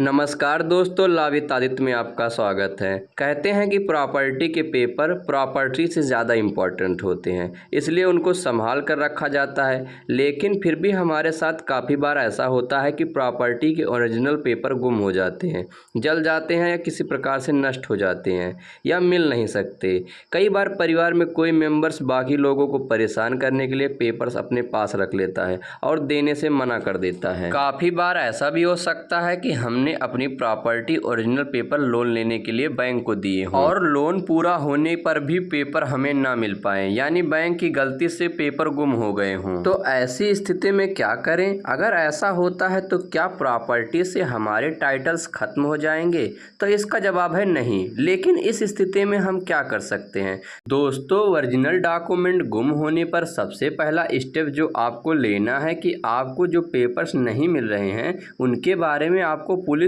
नमस्कार दोस्तों, लावित आदित्य में आपका स्वागत है। कहते हैं कि प्रॉपर्टी के पेपर प्रॉपर्टी से ज़्यादा इम्पोर्टेंट होते हैं, इसलिए उनको संभाल कर रखा जाता है। लेकिन फिर भी हमारे साथ काफ़ी बार ऐसा होता है कि प्रॉपर्टी के ओरिजिनल पेपर गुम हो जाते हैं, जल जाते हैं या किसी प्रकार से नष्ट हो जाते हैं या मिल नहीं सकते। कई बार परिवार में कोई मेंबर्स बाकी लोगों को परेशान करने के लिए पेपर्स अपने पास रख लेता है और देने से मना कर देता है। काफ़ी बार ऐसा भी हो सकता है कि हमने अपनी प्रॉपर्टी ओरिजिनल पेपर लोन लेने के लिए बैंक को दिए हों और लोन पूरा होने पर भी पेपर हमें ना मिल पाए, यानी बैंक की गलती से पेपर गुम हो गए हों। तो ऐसी स्थिति में क्या करें? अगर ऐसा होता है तो क्या प्रॉपर्टी से हमारे टाइटल्स खत्म हो जाएंगे? तो इसका जवाब है नहीं। लेकिन इस स्थिति में हम क्या कर सकते हैं? दोस्तों, ओरिजिनल डॉक्यूमेंट गुम होने पर सबसे पहला स्टेप जो आपको लेना है कि आपको जो पेपर्स नहीं मिल रहे हैं उनके बारे में आपको पुलिस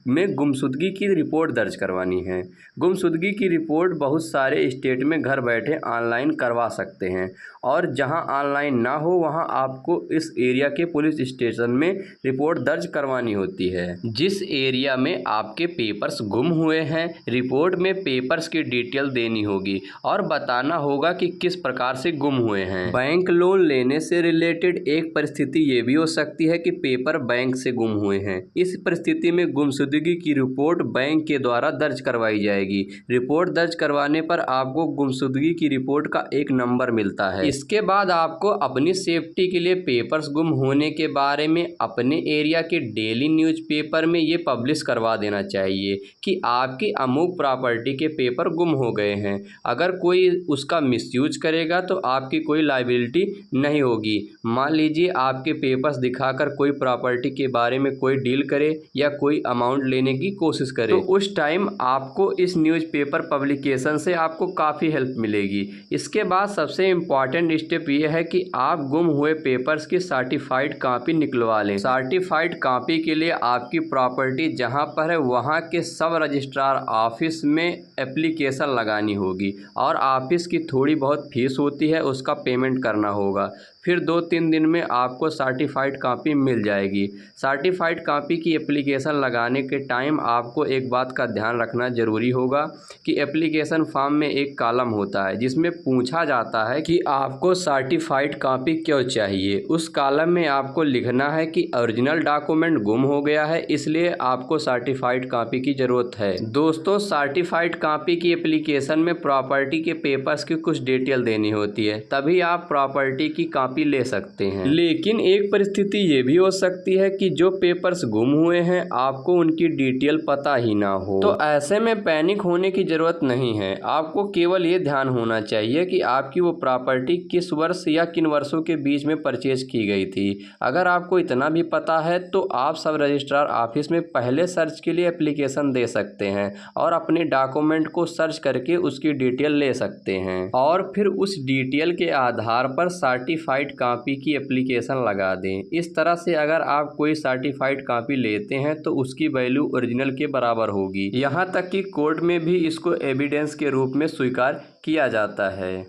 में गुमशुदगी की रिपोर्ट दर्ज करवानी है। गुमशुदगी की रिपोर्ट बहुत सारे स्टेट में घर बैठे ऑनलाइन करवा सकते हैं और जहां ऑनलाइन ना हो वहां आपको इस एरिया के पुलिस स्टेशन में रिपोर्ट दर्ज करवानी होती है। जिस एरिया में आपके पेपर्स गुम हुए हैं, रिपोर्ट में पेपर्स की डिटेल देनी होगी और बताना होगा कि किस प्रकार से गुम हुए हैं। बैंक लोन लेने से रिलेटेड एक परिस्थिति ये भी हो सकती है कि पेपर बैंक से गुम हुए हैं। इस परिस्थिति में गुमशुदगी की रिपोर्ट बैंक के द्वारा दर्ज करवाई जाएगी। रिपोर्ट दर्ज करवाने पर आपको गुमशुदगी की रिपोर्ट का एक नंबर मिलता है। इसके बाद आपको अपनी सेफ्टी के लिए पेपर्स गुम होने के बारे में अपने एरिया के डेली न्यूज़पेपर में ये पब्लिश करवा देना चाहिए कि आपकी अमुक प्रॉपर्टी के पेपर गुम हो गए हैं। अगर कोई उसका मिसयूज करेगा तो आपकी कोई लायबिलिटी नहीं होगी। मान लीजिए आपके पेपर्स दिखाकर कोई प्रॉपर्टी के बारे में कोई डील करे या कोई अमाउंट लेने की कोशिश करे तो उस टाइम आपको इस न्यूज़पेपर पब्लिकेशन से आपको काफ़ी हेल्प मिलेगी। इसके बाद सबसे इम्पॉर्टेंट स्टेप ये है कि आप गुम हुए पेपर्स की सर्टिफाइड कॉपी निकलवा लें। सर्टिफाइड कॉपी के लिए आपकी प्रॉपर्टी जहां पर है वहां के सब रजिस्ट्रार ऑफिस में एप्लीकेशन लगानी होगी और ऑफिस की थोड़ी बहुत फीस होती है, उसका पेमेंट करना होगा। फिर 2-3 दिन में आपको सर्टिफाइड कॉपी मिल जाएगी। सर्टिफाइड कॉपी की एप्लीकेशन लगाने के टाइम आपको एक बात का ध्यान रखना ज़रूरी होगा कि एप्लीकेशन फॉर्म में एक कॉलम होता है जिसमें पूछा जाता है कि आपको सर्टिफाइड कॉपी क्यों चाहिए। उस कॉलम में आपको लिखना है कि ओरिजिनल डॉक्यूमेंट गुम हो गया है, इसलिए आपको सर्टिफाइड कॉपी की ज़रूरत है। दोस्तों, सर्टिफाइड कॉपी की एप्लीकेशन में प्रॉपर्टी के पेपर्स की कुछ डिटेल देनी होती है, तभी आप प्रॉपर्टी की कॉपी ले सकते हैं। लेकिन एक परिस्थिति ये भी हो सकती है कि जो पेपर्स गुम हुए हैं आपको उनकी डिटेल पता ही ना हो। तो ऐसे में पैनिक होने की जरूरत नहीं है। आपको केवल ये ध्यान होना चाहिए कि आपकी वो प्रॉपर्टी किस वर्ष या किन वर्षों के बीच में परचेज की गई थी। अगर आपको इतना भी पता है तो आप सब रजिस्ट्रार ऑफिस में पहले सर्च के लिए एप्लीकेशन दे सकते हैं और अपने डॉक्यूमेंट को सर्च करके उसकी डिटेल ले सकते हैं और फिर उस डिटेल के आधार पर सर्टिफाइड कॉपी की एप्लीकेशन लगा दें। इस तरह से अगर आप कोई सर्टिफाइड कॉपी लेते हैं तो उसकी वैल्यू ओरिजिनल के बराबर होगी। यहाँ तक कि कोर्ट में भी इसको एविडेंस के रूप में स्वीकार किया जाता है।